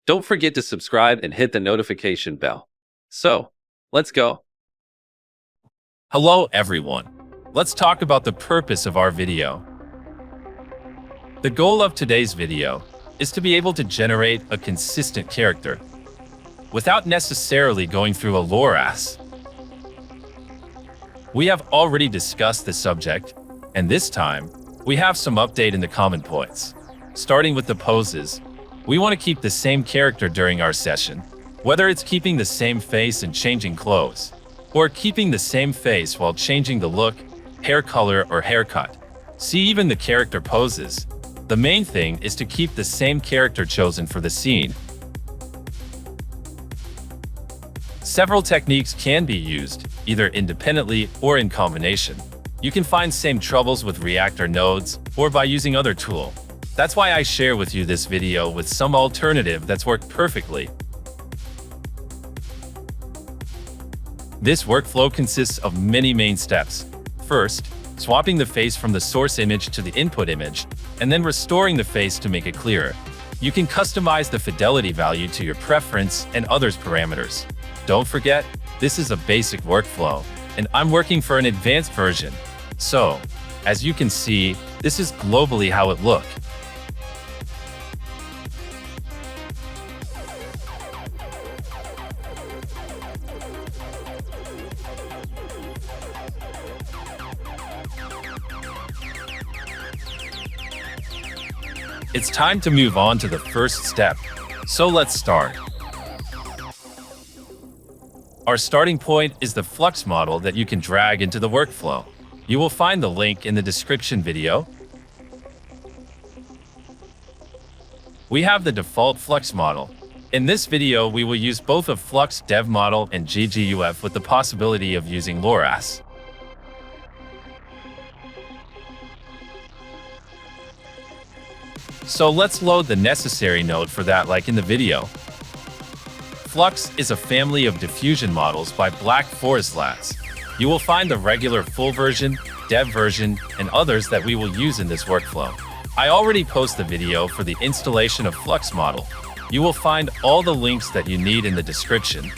Don't forget to subscribe and hit the notification bell. So, let's go. Hello everyone. Let's talk about the purpose of our video. The goal of today's video is to be able to generate a consistent character without necessarily going through a Lora. We have already discussed the subject, and this time, we have some update in the common points. Starting with the poses, we want to keep the same character during our session, whether it's keeping the same face and changing clothes, or keeping the same face while changing the look, hair color, or haircut. See even the character poses. The main thing is to keep the same character chosen for the scene. Several techniques can be used, either independently or in combination. You can find same troubles with reactor nodes or by using other tool. That's why I share with you this video with some alternative that's worked perfectly. This workflow consists of many main steps. First, swapping the face from the source image to the input image, and then restoring the face to make it clearer. You can customize the fidelity value to your preference and others' parameters. Don't forget, this is a basic workflow, and I'm working for an advanced version. So, as you can see, this is globally how it looks. It's time to move on to the first step, so let's start. Our starting point is the Flux model that you can drag into the workflow. You will find the link in the description video. We have the default Flux model. In this video, we will use both a Flux Dev model and GGUF with the possibility of using Lora. So let's load the necessary node for that like in the video. Flux is a family of diffusion models by Black Forest Labs. You will find the regular full version, dev version, and others that we will use in this workflow. I already posted the video for the installation of Flux model. You will find all the links that you need in the description.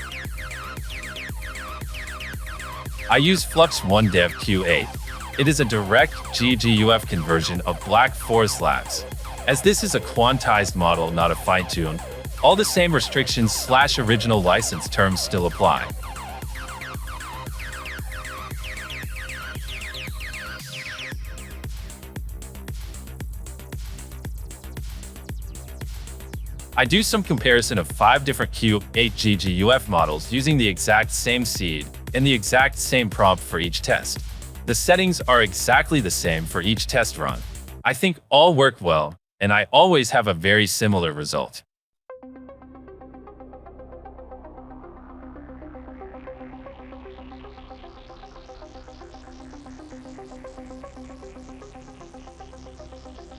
I use Flux 1 Dev Q8. It is a direct GGUF conversion of Black Forest Labs. As this is a quantized model, not a fine-tune, all the same restrictions/original license terms still apply. I do some comparison of 5 different Q8 GGUF models using the exact same seed and the exact same prompt for each test. The settings are exactly the same for each test run. I think all work well, and I always have a very similar result.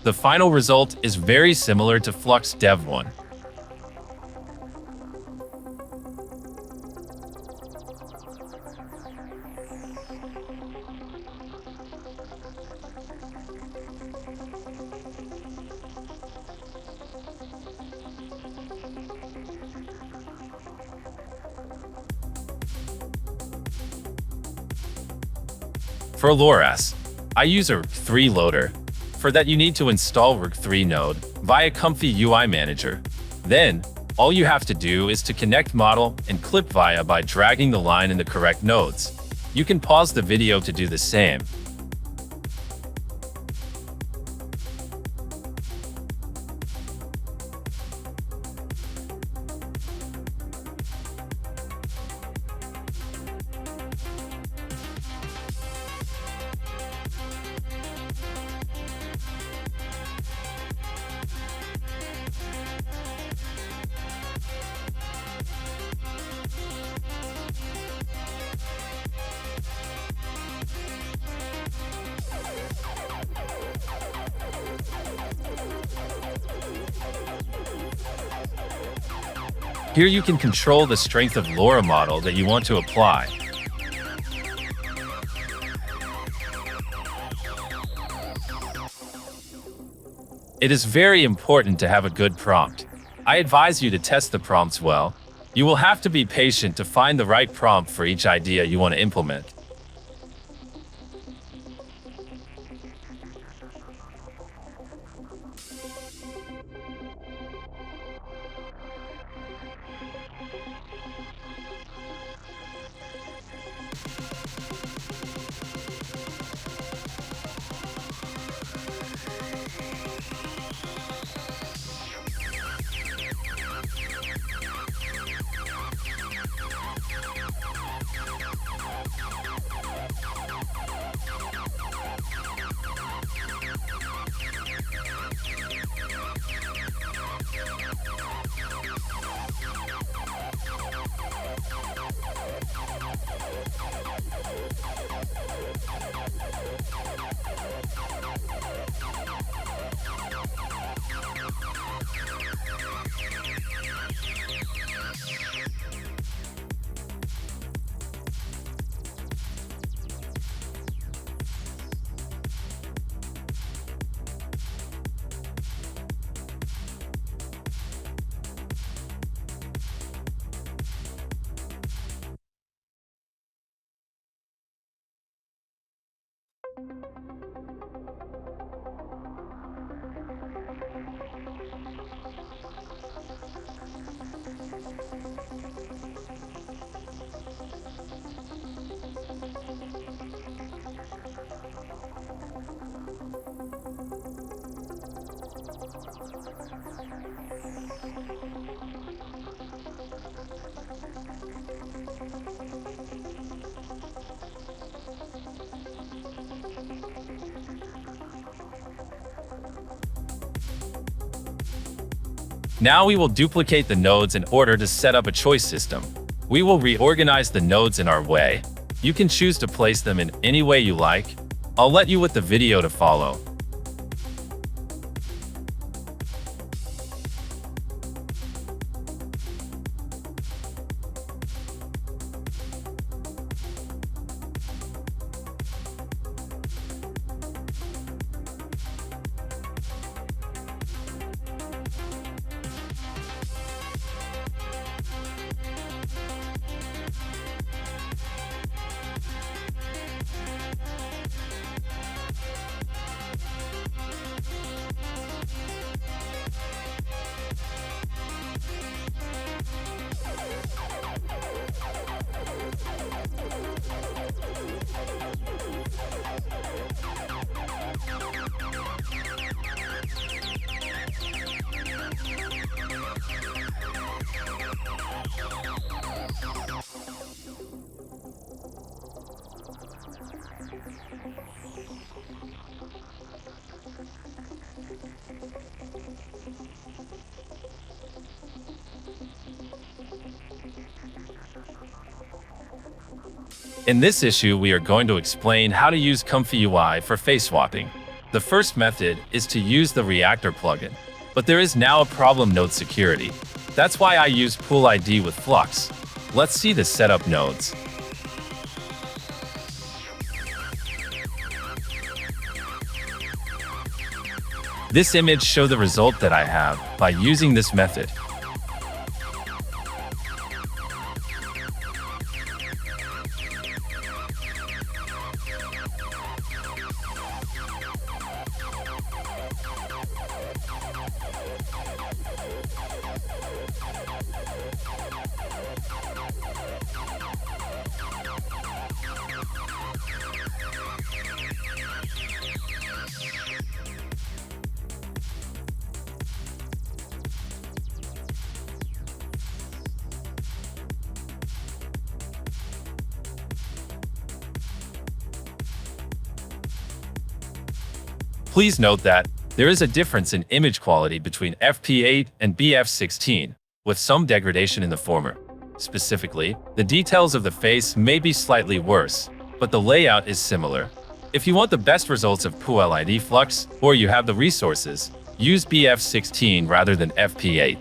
The final result is very similar to Flux Dev 1. For Lora, I use a Work3 loader. For that, you need to install Work3 node via ComfyUI Manager. Then, all you have to do is to connect model and clip via by dragging the line in the correct nodes. You can pause the video to do the same. Here you can control the strength of Lora model that you want to apply. It is very important to have a good prompt. I advise you to test the prompts well. You will have to be patient to find the right prompt for each idea you want to implement. Now we will duplicate the nodes in order to set up a choice system. We will reorganize the nodes in our way. You can choose to place them in any way you like. I'll let you with the video to follow. In this issue, we are going to explain how to use ComfyUI for face swapping. The first method is to use the Reactor plugin, but there is now a problem node security. That's why I use PuLID with Flux. Let's see the setup nodes. This image shows the result that I have by using this method. Please note that there is a difference in image quality between FP8 and BF16, with some degradation in the former. Specifically, the details of the face may be slightly worse, but the layout is similar. If you want the best results of PuLID Flux, or you have the resources, use BF16 rather than FP8.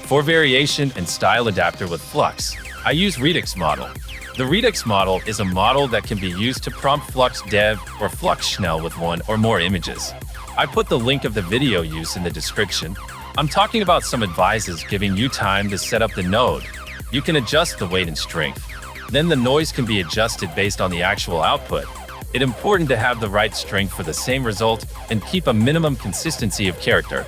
For variation and style adapter with Flux, I use Redux model. The Redux model is a model that can be used to prompt Flux Dev or Flux Schnell with one or more images. I put the link of the video use in the description. I'm talking about some advices giving you time to set up the node. You can adjust the weight and strength. Then the noise can be adjusted based on the actual output. It's important to have the right strength for the same result and keep a minimum consistency of character.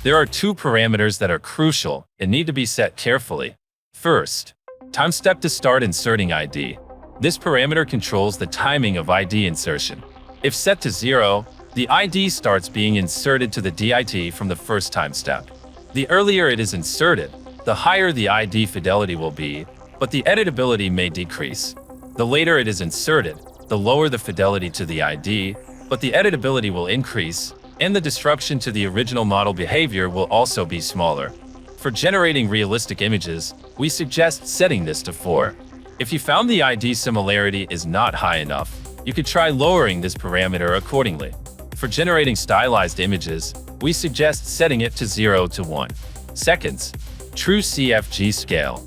There are two parameters that are crucial and need to be set carefully. First, time step to start inserting ID. This parameter controls the timing of ID insertion. If set to 0, the ID starts being inserted to the DIT from the first time step. The earlier it is inserted, the higher the ID fidelity will be, but the editability may decrease. The later it is inserted, the lower the fidelity to the ID, but the editability will increase, and the disruption to the original model behavior will also be smaller. For generating realistic images, we suggest setting this to 4. If you found the ID similarity is not high enough, you could try lowering this parameter accordingly. For generating stylized images, we suggest setting it to 0 to 1 seconds. True CFG scale.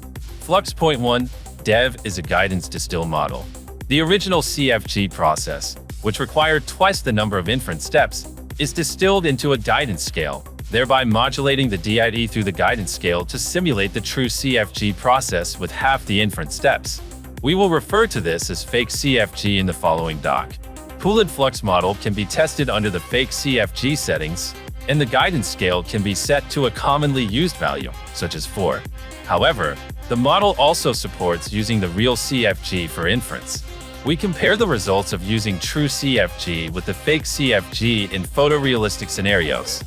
Flux.1 Dev is a guidance distill model. The original CFG process, which required twice the number of inference steps, is distilled into a guidance scale, thereby modulating the DID through the guidance scale to simulate the true CFG process with half the inference steps. We will refer to this as fake CFG in the following doc. PuLID Flux model can be tested under the fake CFG settings, and the guidance scale can be set to a commonly used value, such as 4. However, the model also supports using the real CFG for inference. We compare the results of using true CFG with the fake CFG in photorealistic scenarios.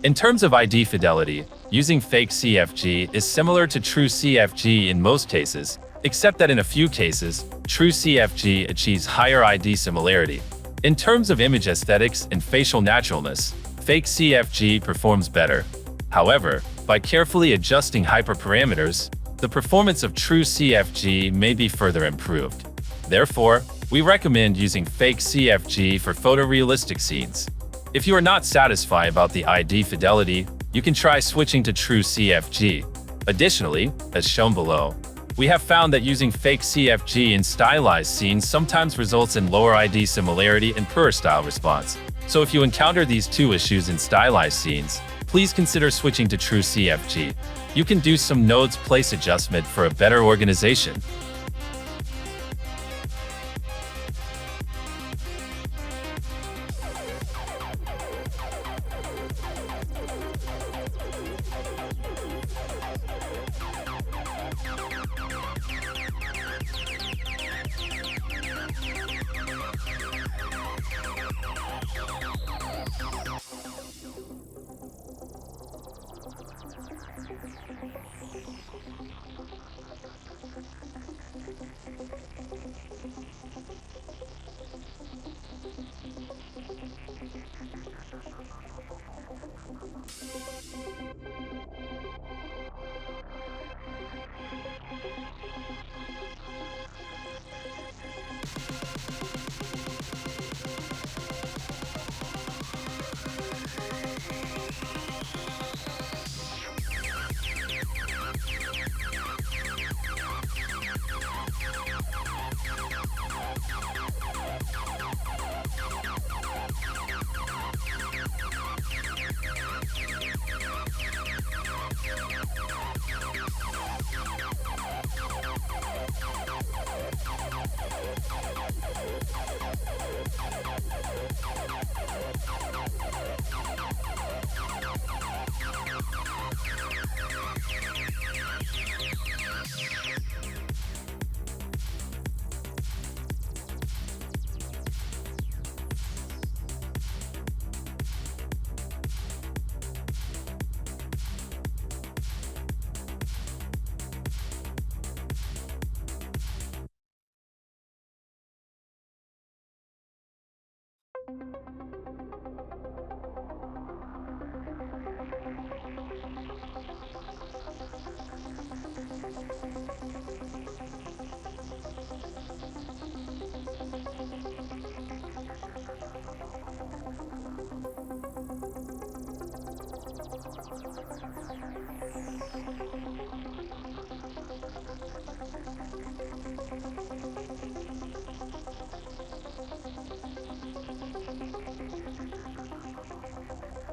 In terms of ID fidelity, using fake CFG is similar to true CFG in most cases, except that in a few cases, true CFG achieves higher ID similarity. In terms of image aesthetics and facial naturalness, fake CFG performs better. However, by carefully adjusting hyperparameters, the performance of true CFG may be further improved. Therefore, we recommend using fake CFG for photorealistic scenes. If you are not satisfied about the ID fidelity, you can try switching to true CFG. Additionally, as shown below, we have found that using fake CFG in stylized scenes sometimes results in lower ID similarity and poorer style response. So if you encounter these two issues in stylized scenes, please consider switching to true CFG. You can do some nodes place adjustment for a better organization.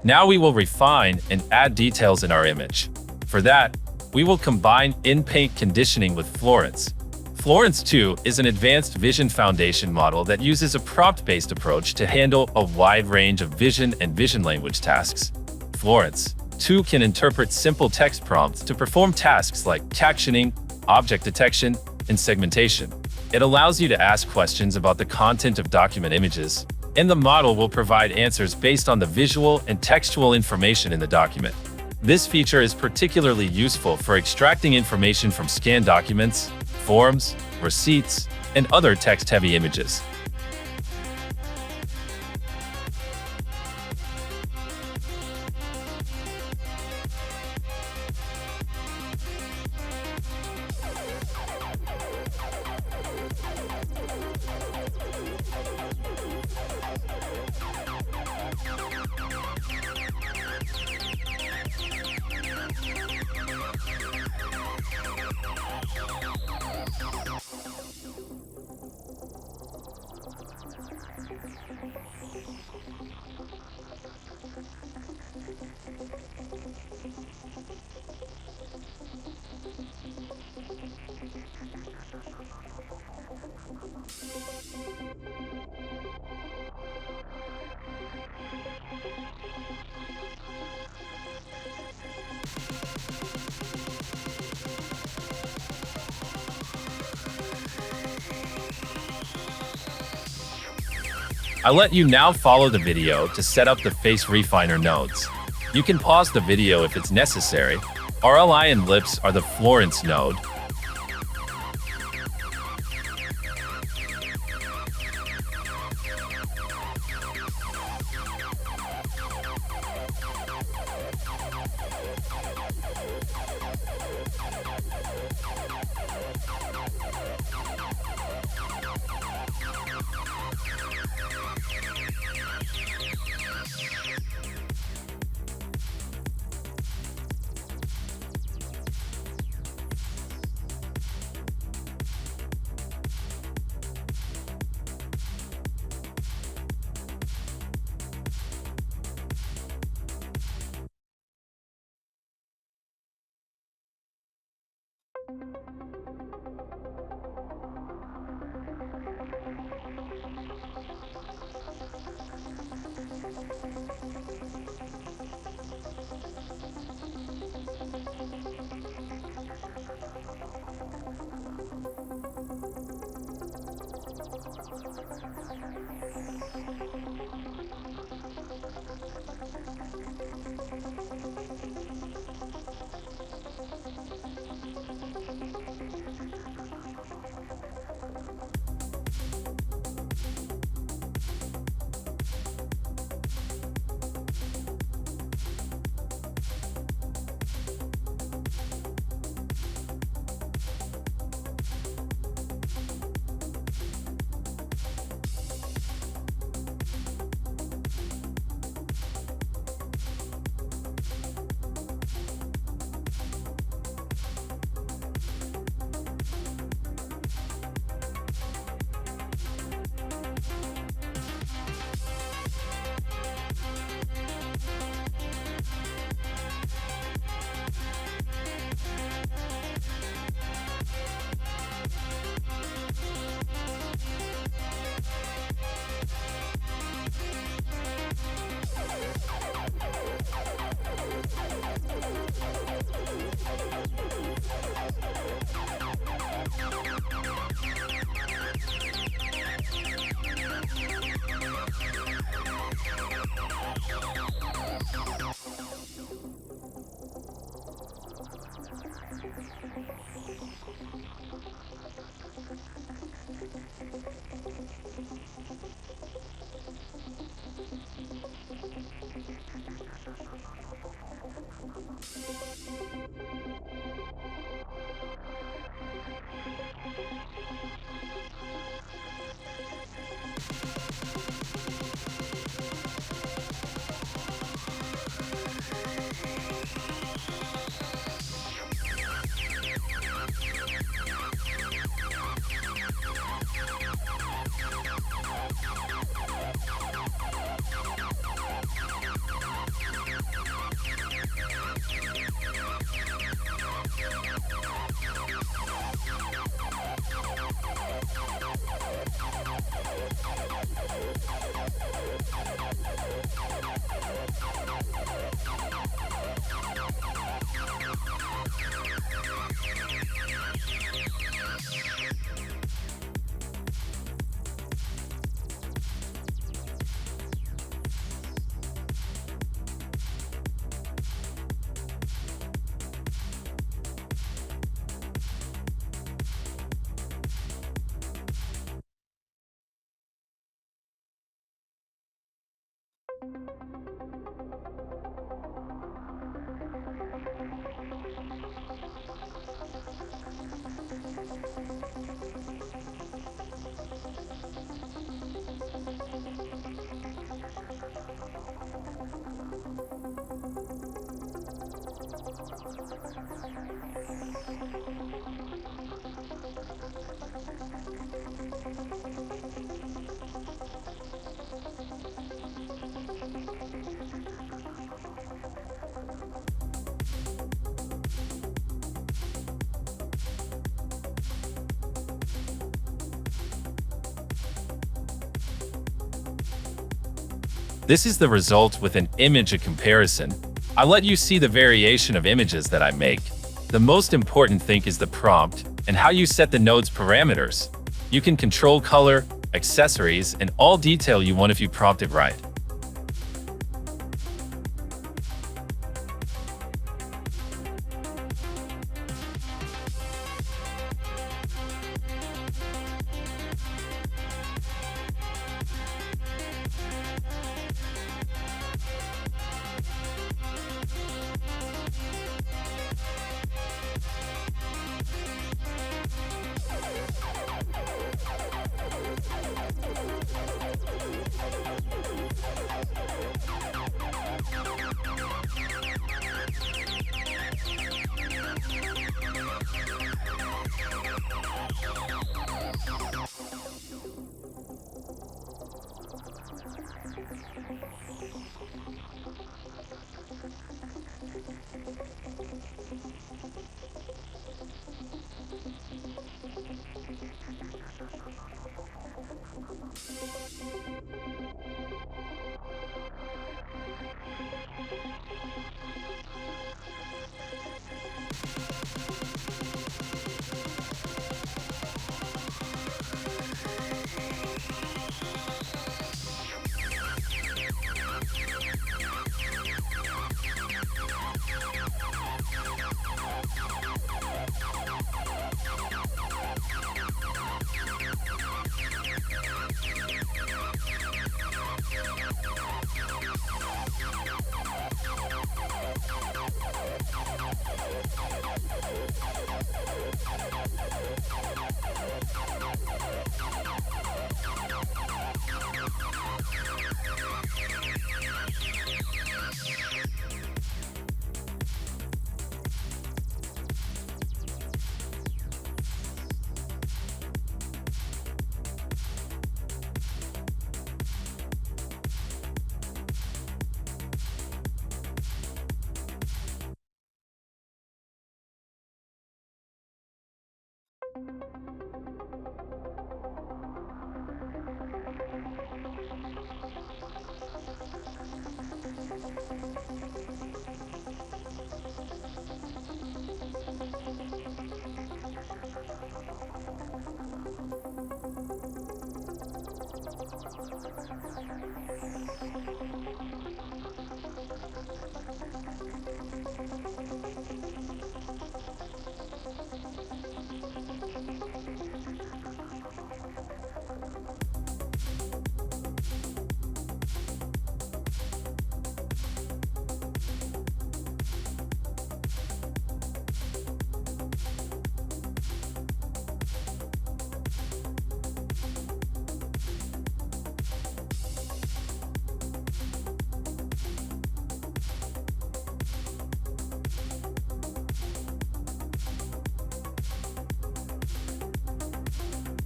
Now we will refine and add details in our image. For that, we will combine in-paint conditioning with Florence. Florence 2 is an advanced vision foundation model that uses a prompt-based approach to handle a wide range of vision and vision language tasks. Florence 2 can interpret simple text prompts to perform tasks like captioning, object detection, and segmentation. It allows you to ask questions about the content of document images, and the model will provide answers based on the visual and textual information in the document. This feature is particularly useful for extracting information from scanned documents, forms, receipts, and other text-heavy images. I'll let you now follow the video to set up the face refiner nodes. You can pause the video if it's necessary. RLI and lips are the Florence node. This is the result with an image comparison. I let you see the variation of images that I make. The most important thing is the prompt and how you set the node's parameters. You can control color, accessories, and all detail you want if you prompt it right.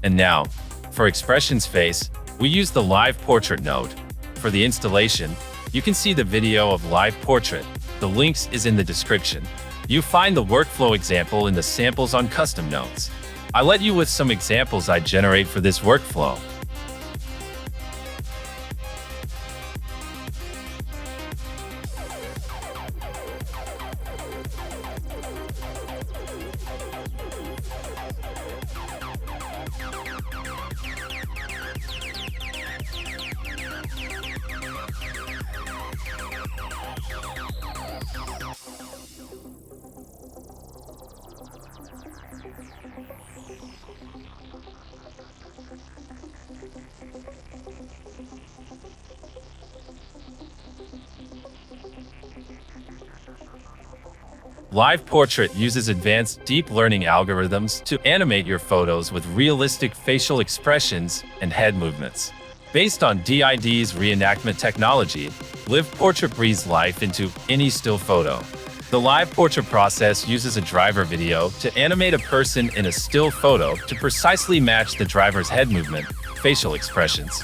And now, for Expressions Face, we use the Live Portrait node. For the installation, you can see the video of Live Portrait. The links is in the description. You find the workflow example in the samples on custom nodes. I let you with some examples I generate for this workflow. Live Portrait uses advanced deep learning algorithms to animate your photos with realistic facial expressions and head movements. Based on DID's reenactment technology, Live Portrait breathes life into any still photo. The Live Portrait process uses a driver video to animate a person in a still photo to precisely match the driver's head movement, facial expressions.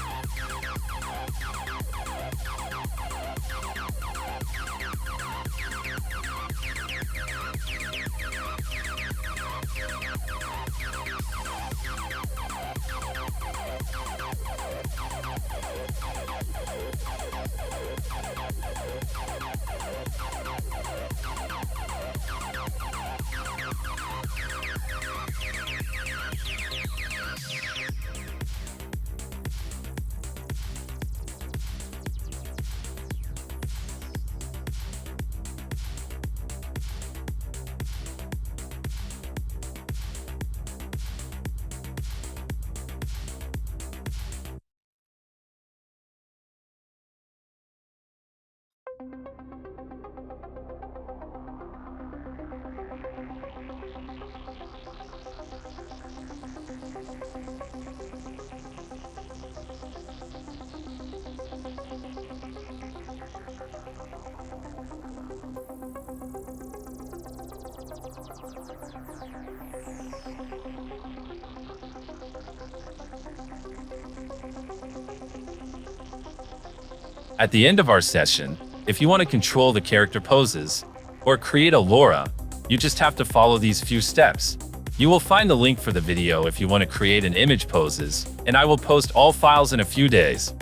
At the end of our session, if you want to control the character poses or create a Lora, you just have to follow these few steps. You will find the link for the video if you want to create an image poses, and I will post all files in a few days.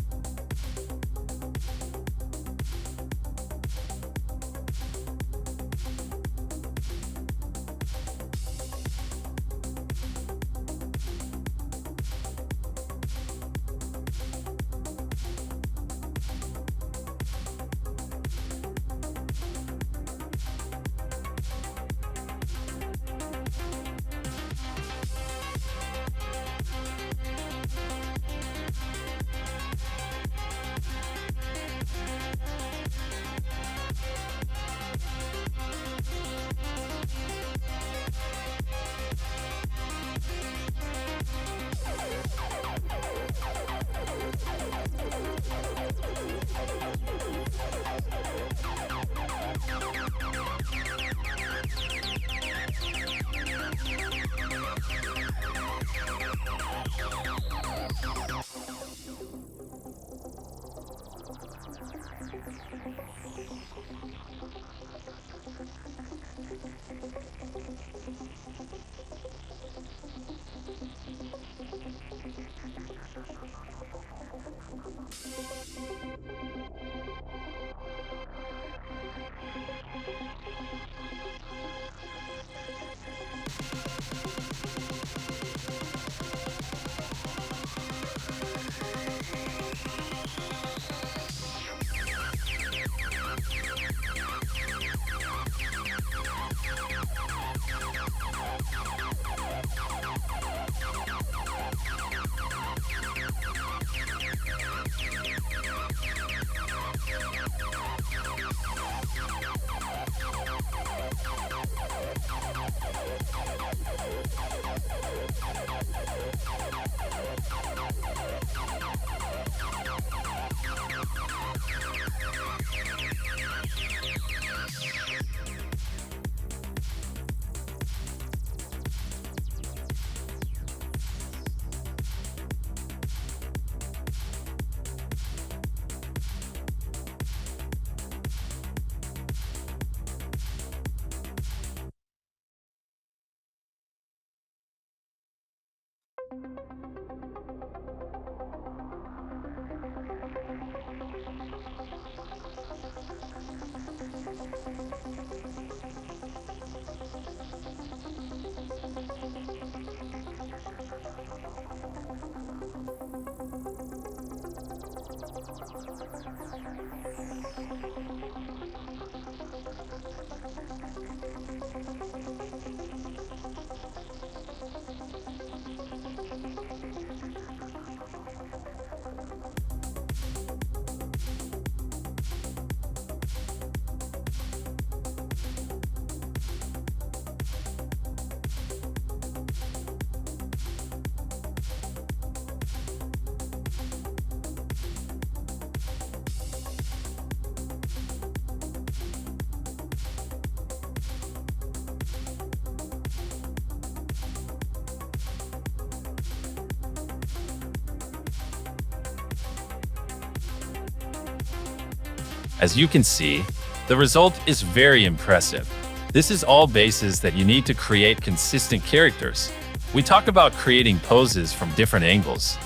As you can see, the result is very impressive. This is all bases that you need to create consistent characters. We talk about creating poses from different angles.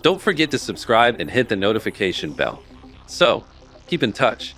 Don't forget to subscribe and hit the notification bell. So, keep in touch.